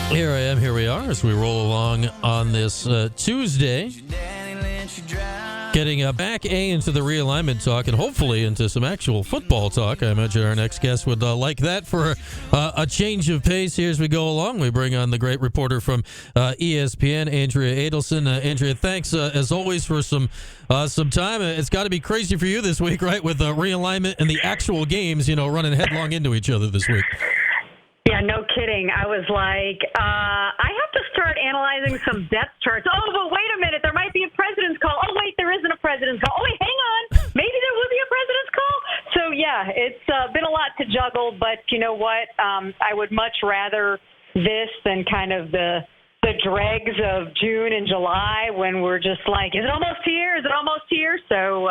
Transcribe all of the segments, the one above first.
Here I am, here we are, as we roll along on this Tuesday, getting back into the realignment talk and hopefully into some actual football talk. I imagine our next guest would like that for a change of pace here as we go along. We bring on the great reporter from ESPN, Andrea Adelson. Andrea, thanks as always for some time. It's got to be crazy for you this week, right, with realignment and the actual games, running headlong into each other this week. Yeah, no kidding. I was like, I have to start analyzing some depth charts. Oh, but wait a minute. There might be a president's call. Oh, wait, there isn't a president's call. Oh, wait, hang on. Maybe there will be a president's call. So, yeah, it's been a lot to juggle. But you know what? I would much rather this than kind of the dregs of June and July when we're just like, is it almost here? Is it almost here? So,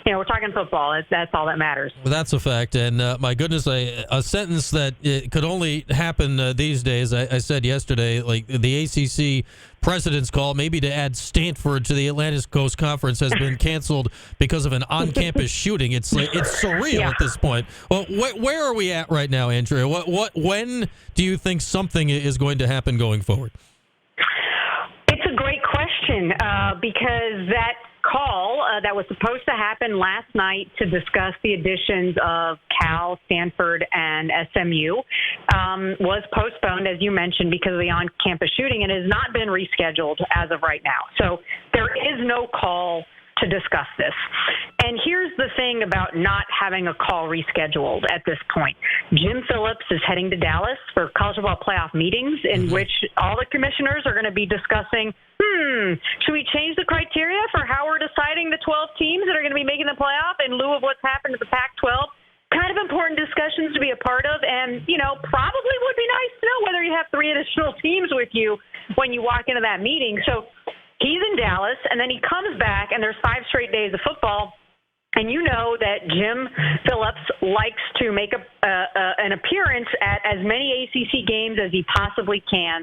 we're talking football. That's all that matters. Well, that's a fact. And my goodness, a sentence that it could only happen these days. I said yesterday, like the ACC president's call, maybe to add Stanford to the Atlantic Coast Conference, has been canceled because of an on-campus shooting. It's surreal at this point. Well, where are we at right now, Andrea? When do you think something is going to happen going forward? It's a great question because that call that was supposed to happen last night to discuss the additions of Cal, Stanford, and SMU was postponed, as you mentioned, because of the on-campus shooting, and has not been rescheduled as of right now. So there is no call to discuss this. And here's the thing about not having a call rescheduled at this point. Jim Phillips is heading to Dallas for college football playoff meetings in which all the commissioners are going to be discussing, should we change the criteria for how we're deciding the 12 teams that are going to be making the playoff in lieu of what's happened to the Pac-12? Kind of important discussions to be a part of, and, probably would be nice to know whether you have 3 additional teams with you when you walk into that meeting. So he's in Dallas, and then he comes back, and there's 5 straight days of football. And you know that Jim Phillips likes to make an appearance at as many ACC games as he possibly can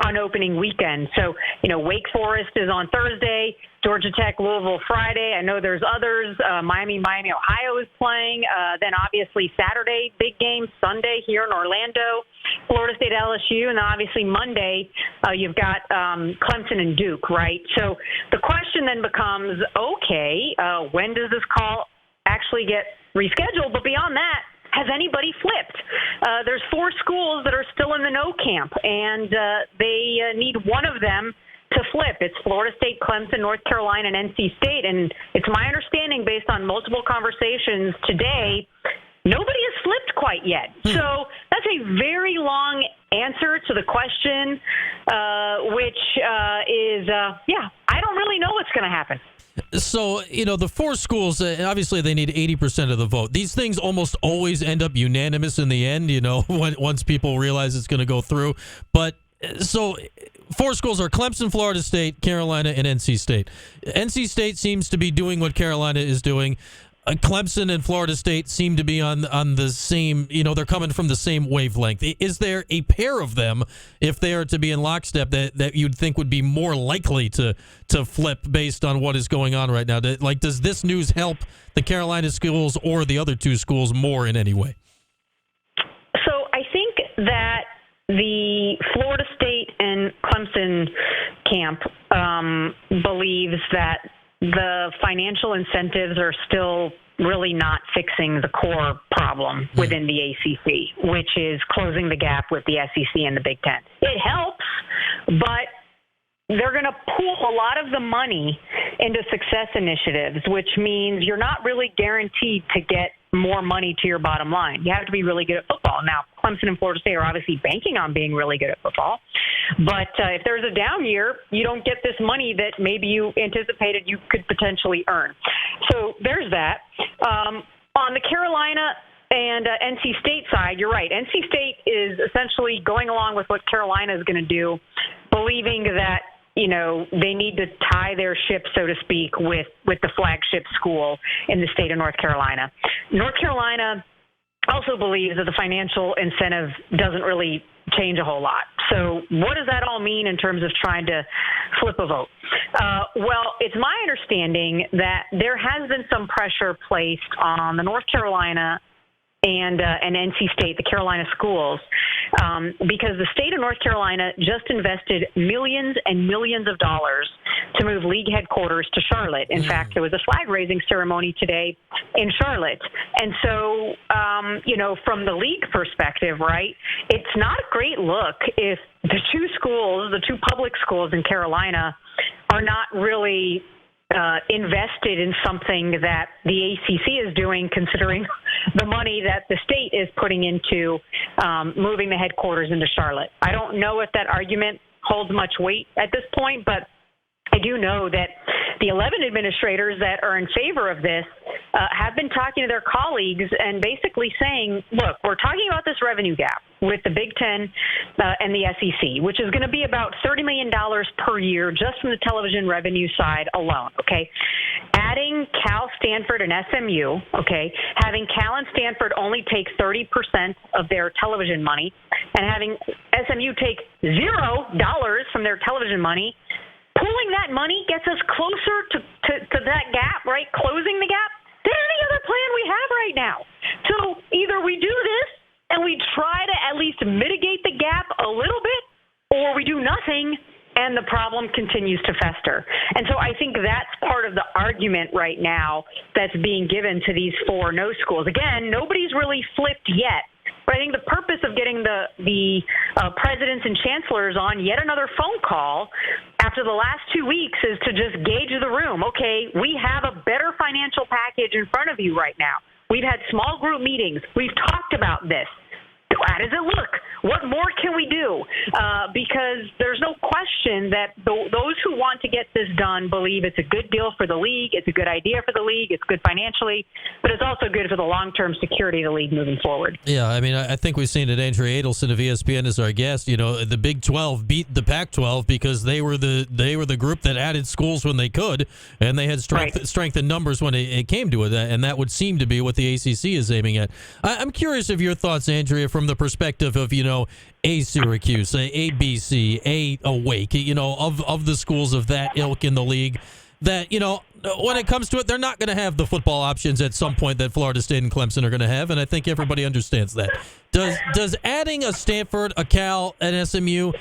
on opening weekend. So, Wake Forest is on Thursday, Georgia Tech, Louisville Friday. I know there's others. Miami, Ohio is playing. Then obviously Saturday, big game. Sunday here in Orlando, Florida State, LSU. And then obviously Monday, you've got Clemson and Duke, right? So the question then becomes, okay, when does this call actually get rescheduled? But beyond that, has anybody flipped? There's 4 schools that are still in the no camp, and they need one of them to flip. It's Florida State, Clemson, North Carolina, and NC State. And it's my understanding, based on multiple conversations today, nobody has flipped quite yet. So that's a very long answer to the question, which is, I don't really know what's going to happen. So, the 4 schools, obviously they need 80% of the vote. These things almost always end up unanimous in the end, once people realize it's going to go through. But so 4 schools are Clemson, Florida State, Carolina, and NC State. NC State seems to be doing what Carolina is doing. Clemson and Florida State seem to be on the same, they're coming from the same wavelength. Is there a pair of them, if they are to be in lockstep, that you'd think would be more likely to flip based on what is going on right now? Does this news help the Carolina schools or the other 2 schools more in any way? So I think that the Florida State and Clemson camp believes that the financial incentives are still really not fixing the core problem within the ACC, which is closing the gap with the SEC and the Big Ten. It helps, but they're going to pool a lot of the money into success initiatives, which means you're not really guaranteed to get more money to your bottom line. You have to be really good at football. Now, Clemson and Florida State are obviously banking on being really good at football. But if there's a down year, you don't get this money that maybe you anticipated you could potentially earn. So there's that. On the Carolina and NC State side, you're right. NC State is essentially going along with what Carolina is going to do, believing that they need to tie their ship, so to speak, with the flagship school in the state of North Carolina. North Carolina also believes that the financial incentive doesn't really change a whole lot. So what does that all mean in terms of trying to flip a vote? Well, it's my understanding that there has been some pressure placed on the North Carolina and NC State, the Carolina schools, because the state of North Carolina just invested millions and millions of dollars to move league headquarters to Charlotte. In fact, there was a flag-raising ceremony today in Charlotte. And so, from the league perspective, right, it's not a great look if the two public schools in Carolina are not really invested in something that the ACC is doing, considering the money that the state is putting into moving the headquarters into Charlotte. I don't know if that argument holds much weight at this point, but I do know that the 11 administrators that are in favor of this have been talking to their colleagues and basically saying, look, we're talking about this revenue gap with the Big Ten and the SEC, which is going to be about $30 million per year just from the television revenue side alone, okay? Adding Cal, Stanford, and SMU, okay, having Cal and Stanford only take 30% of their television money and having SMU take $0 from their television money, pulling that money gets us closer to that gap, right, closing the gap, than any other plan we have right now. So either we do this and we try to at least mitigate the gap a little bit, or we do nothing and the problem continues to fester. And so I think that's part of the argument right now that's being given to these 4 no schools. Again, nobody's really flipped yet. But I think the purpose of getting the presidents and chancellors on yet another phone call after the last 2 weeks is to just gauge the room. Okay, we have a better financial package in front of you right now. We've had small group meetings. We've talked about this. How does it look? What more can we do? Because there's no question that those who want to get this done believe it's a good deal for the league, it's a good idea for the league, it's good financially, but it's also good for the long-term security of the league moving forward. Yeah, I mean, I think we've seen it. Andrea Adelson of ESPN is our guest. You know, the Big 12 beat the Pac-12 because they were the group that added schools when they could, and they had strength in numbers when it came to it, and that would seem to be what the ACC is aiming at. I'm curious of your thoughts, Andrea, from the perspective of, a Syracuse, a BC, a Wake, of the schools of that ilk in the league that, when it comes to it, they're not going to have the football options at some point that Florida State and Clemson are going to have, and I think everybody understands that. Does adding a Stanford, a Cal, and SMU,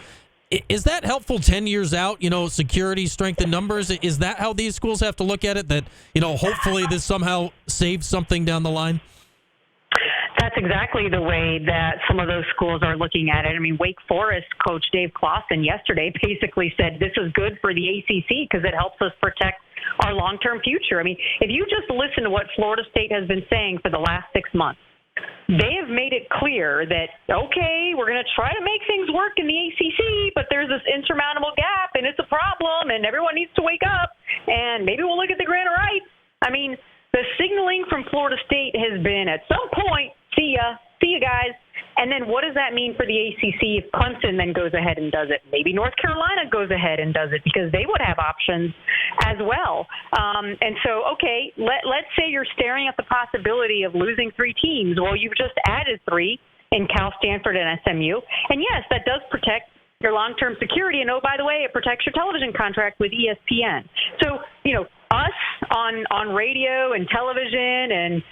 is that helpful 10 years out, security, strength in numbers? Is that how these schools have to look at it, that, hopefully this somehow saves something down the line? That's exactly the way that some of those schools are looking at it. I mean, Wake Forest coach Dave Clawson yesterday basically said this is good for the ACC because it helps us protect our long-term future. I mean, if you just listen to what Florida State has been saying for the last 6 months, they have made it clear that, okay, we're going to try to make things work in the ACC, but there's this insurmountable gap, and it's a problem, and everyone needs to wake up, and maybe we'll look at the grant of rights. I mean, the signaling from Florida State has been at some point, see you guys. And then what does that mean for the ACC if Clemson then goes ahead and does it? Maybe North Carolina goes ahead and does it because they would have options as well. And so, okay, let's say you're staring at the possibility of losing 3 teams. Well, you've just added 3 in Cal, Stanford, and SMU. And yes, that does protect your long-term security. And, oh, by the way, it protects your television contract with ESPN. So, us on radio and television and,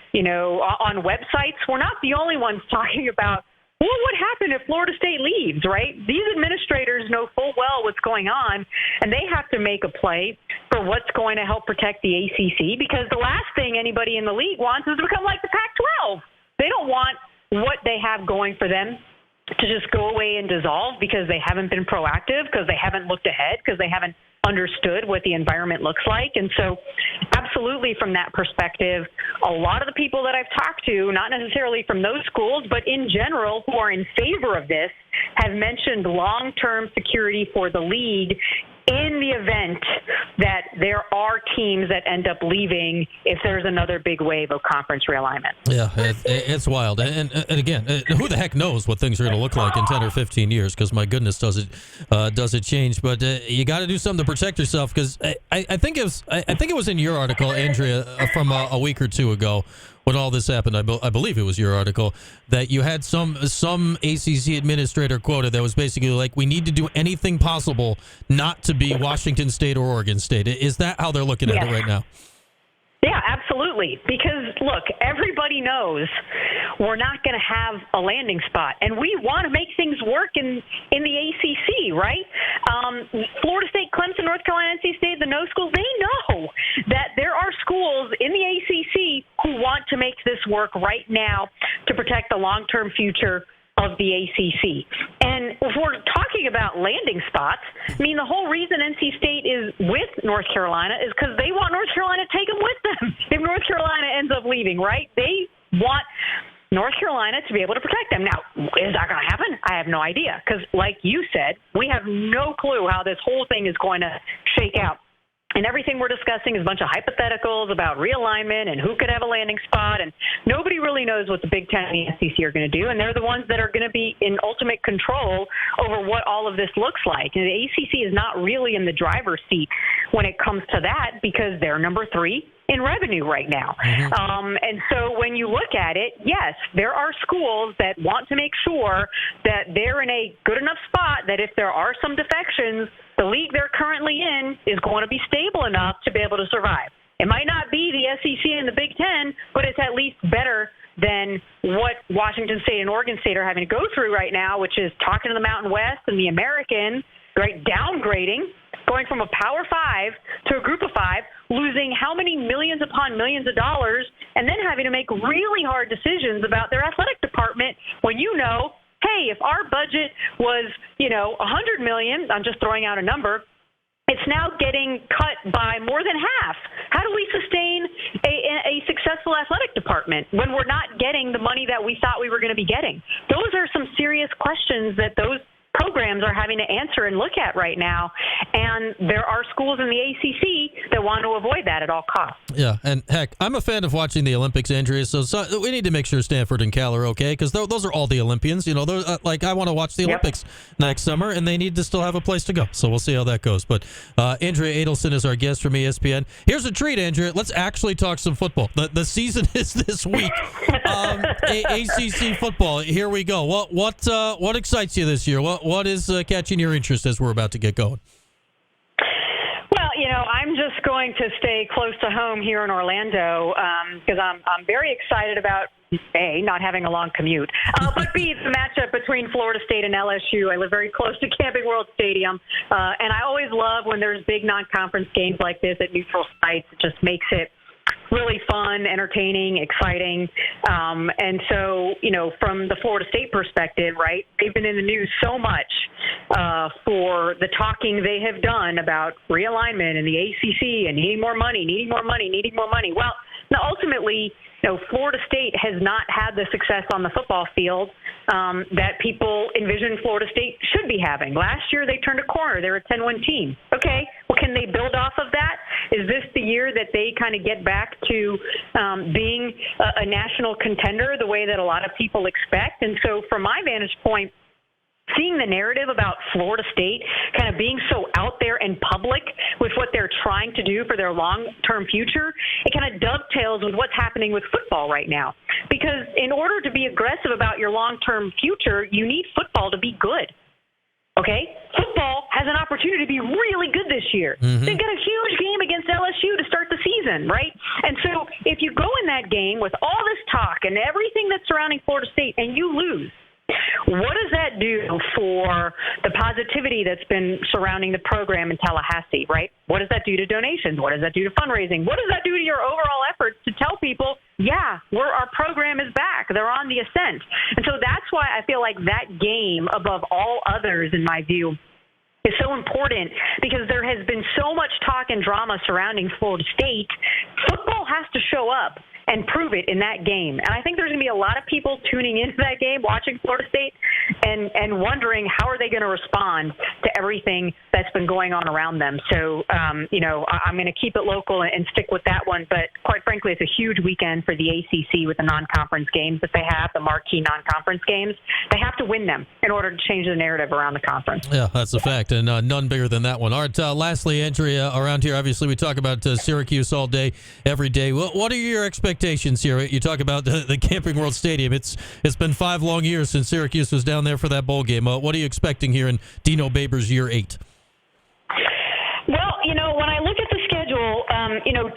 on websites, we're not the only ones talking about, well, what happened if Florida State leaves, right? These administrators know full well what's going on, and they have to make a play for what's going to help protect the ACC because the last thing anybody in the league wants is to become like the Pac-12. They don't want what they have going for them to just go away and dissolve because they haven't been proactive, because they haven't looked ahead, because they haven't understood what the environment looks like. And so absolutely from that perspective, a lot of the people that I've talked to, not necessarily from those schools, but in general who are in favor of this, have mentioned long-term security for the league in the event that there are teams that end up leaving if there's another big wave of conference realignment. Yeah, it's wild. And again, who the heck knows what things are going to look like in 10 or 15 years, because my goodness, does it change. But you got to do something to protect yourself, because I think it was in your article, Andrea, from a week or two ago, when all this happened, I believe it was your article, that you had some ACC administrator quoted that was basically like, we need to do anything possible not to be Washington State or Oregon State. Is that how they're looking at it right now? Yeah, absolutely. Because, look, everybody knows we're not going to have a landing spot, and we want to make things work in the ACC, right? Florida State, Clemson, North Carolina, NC State, the no schools, they know that there are schools in the ACC who want to make this work right now to protect the long-term future of the ACC. And if we're talking about landing spots, I mean, the whole reason NC State is with North Carolina is because they want North Carolina to take them with them if North Carolina ends up leaving, right? They want North Carolina to be able to protect them. Now, is that going to happen? I have no idea because, like you said, we have no clue how this whole thing is going to shake out. And everything we're discussing is a bunch of hypotheticals about realignment and who could have a landing spot. And nobody really knows what the Big Ten and the SEC are going to do. And they're the ones that are going to be in ultimate control over what all of this looks like. And the ACC is not really in the driver's seat when it comes to that because they're number 3 in revenue right now. And so when you look at it, yes, there are schools that want to make sure that they're in a good enough spot that if there are some defections, the league they're currently in is going to be stable enough to be able to survive. It might not be the SEC and the Big Ten, but it's at least better than what Washington State and Oregon State are having to go through right now, which is talking to the Mountain West and the American, right, downgrading, going from a Power 5 to a Group of 5, losing how many millions upon millions of dollars, and then having to make really hard decisions about their athletic department when you know, hey, if our budget was, $100 million, I'm just throwing out a number, it's now getting cut by more than half. How do we sustain a successful athletic department when we're not getting the money that we thought we were going to be getting? Those are some serious questions that those programs are having to answer and look at right now. And there are schools in the ACC that want to avoid that at all costs. Yeah, and heck, I'm a fan of watching the Olympics, Andrea, so we need to make sure Stanford and Cal are okay, because those are all the Olympians. I want to watch the Olympics next summer, and they need to still have a place to go. So we'll see how that goes. But Andrea Adelson is our guest from ESPN. Here's a treat, Andrea. Let's actually talk some football. The season is this week. ACC football. Here we go. What excites you this year? What is catching your interest as we're about to get going? Well, I'm just going to stay close to home here in Orlando because I'm very excited about, A, not having a long commute, but B, the matchup between Florida State and LSU. I live very close to Camping World Stadium, and I always love when there's big non-conference games like this at neutral sites. It just makes it really fun, entertaining, exciting. And so, from the Florida State perspective, right, they've been in the news so much for the talking they have done about realignment in the ACC and needing more money. Well, now ultimately, Florida State has not had the success on the football field that people envision Florida State should be having. Last year, they turned a corner. They're a 10-win team. Okay, well, can they build off of that? Is this the year that they kind of get back to being a national contender the way that a lot of people expect? And so from my vantage point, seeing the narrative about Florida State kind of being so out there and public with what they're trying to do for their long-term future, it kind of dovetails with what's happening with football right now. Because in order to be aggressive about your long-term future, you need football to be good. Okay? Football has an opportunity to be really good this year. Mm-hmm. They've got a huge game against LSU to start the season, right? And so if you go in that game with all this talk and everything that's surrounding Florida State and you lose, what does that do for the positivity that's been surrounding the program in Tallahassee, right? What does that do to donations? What does that do to fundraising? What does that do to your overall efforts to tell people, yeah, our program is back. They're on the ascent. And so that's why I feel like that game, above all others, in my view, is so important because there has been so much talk and drama surrounding Florida State. Football has to show up and prove it in that game. And I think there's going to be a lot of people tuning into that game, watching Florida State, and wondering how are they going to respond to everything that's been going on around them. So, I'm going to keep it local and stick with that one. But quite frankly, it's a huge weekend for the ACC with the non-conference games that they have, the marquee non-conference games. They have to win them in order to change the narrative around the conference. Yeah, that's a fact, and none bigger than that one. All right, lastly, Andrea, around here, obviously we talk about Syracuse all day, every day. What are your expectations here? You talk about the Camping World Stadium. It's been 5 long years since Syracuse was down there for that bowl game. What are you expecting here in Dino Babers' year 8? Well, when I look at the schedule,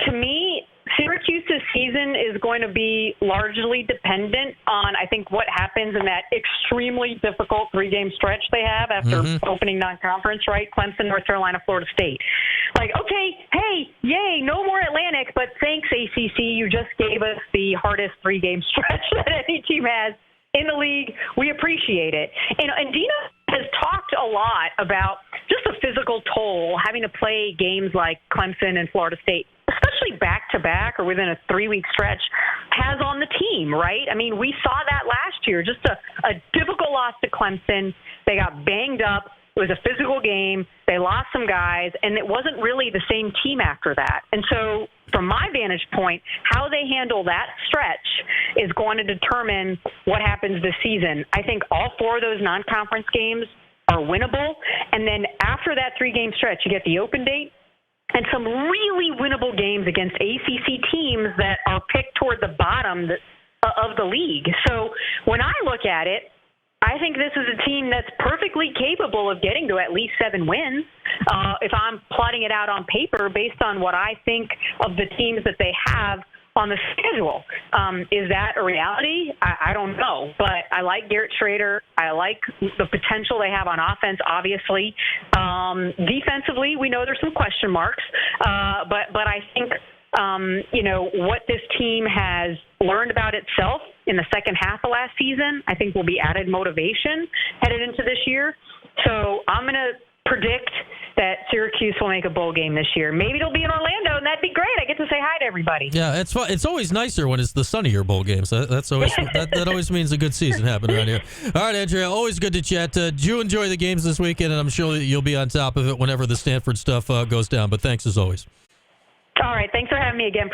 to me, Syracuse Syracuse's season is going to be largely dependent on, I think, what happens in that extremely difficult 3-game stretch they have after opening non-conference, right? Clemson, North Carolina, Florida State. Like, okay, hey, yay, no more Atlantic, but thanks, ACC. You just gave us the hardest 3-game stretch that any team has in the league. We appreciate it. And Dina has talked a lot about just the physical toll having to play games like Clemson and Florida State, especially back-to-back or within a 3-week stretch, has on the team, right? I mean, we saw that last year, just a difficult loss to Clemson. They got banged up. It was a physical game. They lost some guys, and it wasn't really the same team after that. And so from my vantage point, how they handle that stretch is going to determine what happens this season. I think all 4 of those non-conference games are winnable. And then after that 3-game stretch, you get the open date and some really winnable games against ACC teams that are picked toward the bottom of the league. So when I look at it, I think this is a team that's perfectly capable of getting to at least 7 wins. If I'm plotting it out on paper based on what I think of the teams that they have on the schedule. Is that a reality? I don't know. But I like Garrett Schrader. I like the potential they have on offense, obviously. Defensively, we know there's some question marks. But I think, what this team has learned about itself in the second half of last season, I think will be added motivation headed into this year. So I'm going to predict that Syracuse will make a bowl game this year. Maybe it'll be in Orlando, and that'd be great. I get to say hi to everybody. Yeah, it's fun. It's always nicer when it's the sunnier bowl games. That's always that always means a good season happening around here. All right, Andrea, always good to chat. Do you enjoy the games this weekend? And I'm sure you'll be on top of it whenever the Stanford stuff goes down. But thanks as always. All right, thanks for having me again.